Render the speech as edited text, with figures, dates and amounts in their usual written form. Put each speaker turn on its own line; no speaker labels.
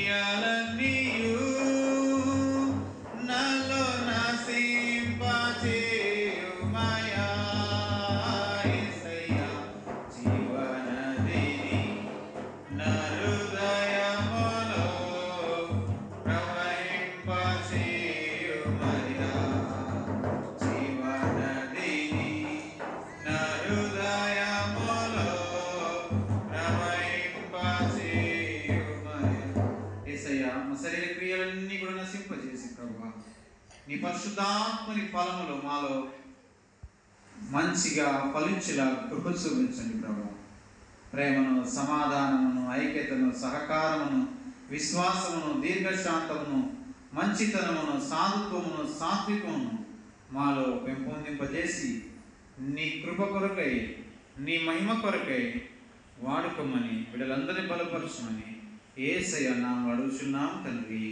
క్రియలన్నీయు నాలో నశింపచేయుమయా యేసయ్యా జీవనదిని నా హృదయములో ప్రవహింపచేయుమయా జీవనదిని నా హృదయములో యేసయ్యా మా శరీర క్రియలన్నీ కూడా నశింపజేసి ప్రభువా నీ పరిశుద్ధాత్మని ఫలములు మాలో మంచిగా ఫలించేలా కృప చూపించండి ప్రభువా. ప్రేమను, సమాధానమును, ఐక్యతను, సహకారమును, విశ్వాసమును, దీర్ఘశాంతమును, మంచితనమును, సాధుత్వమును, సాత్వికమును మాలో పెంపొందింపజేసి నీ కృప కొరకై, నీ మహిమ కొరకై వాడుకోమని బిడ్డలందరినీ బలపరచమని యేసయ్య నామములో అడుగుచున్నాం తండ్రి.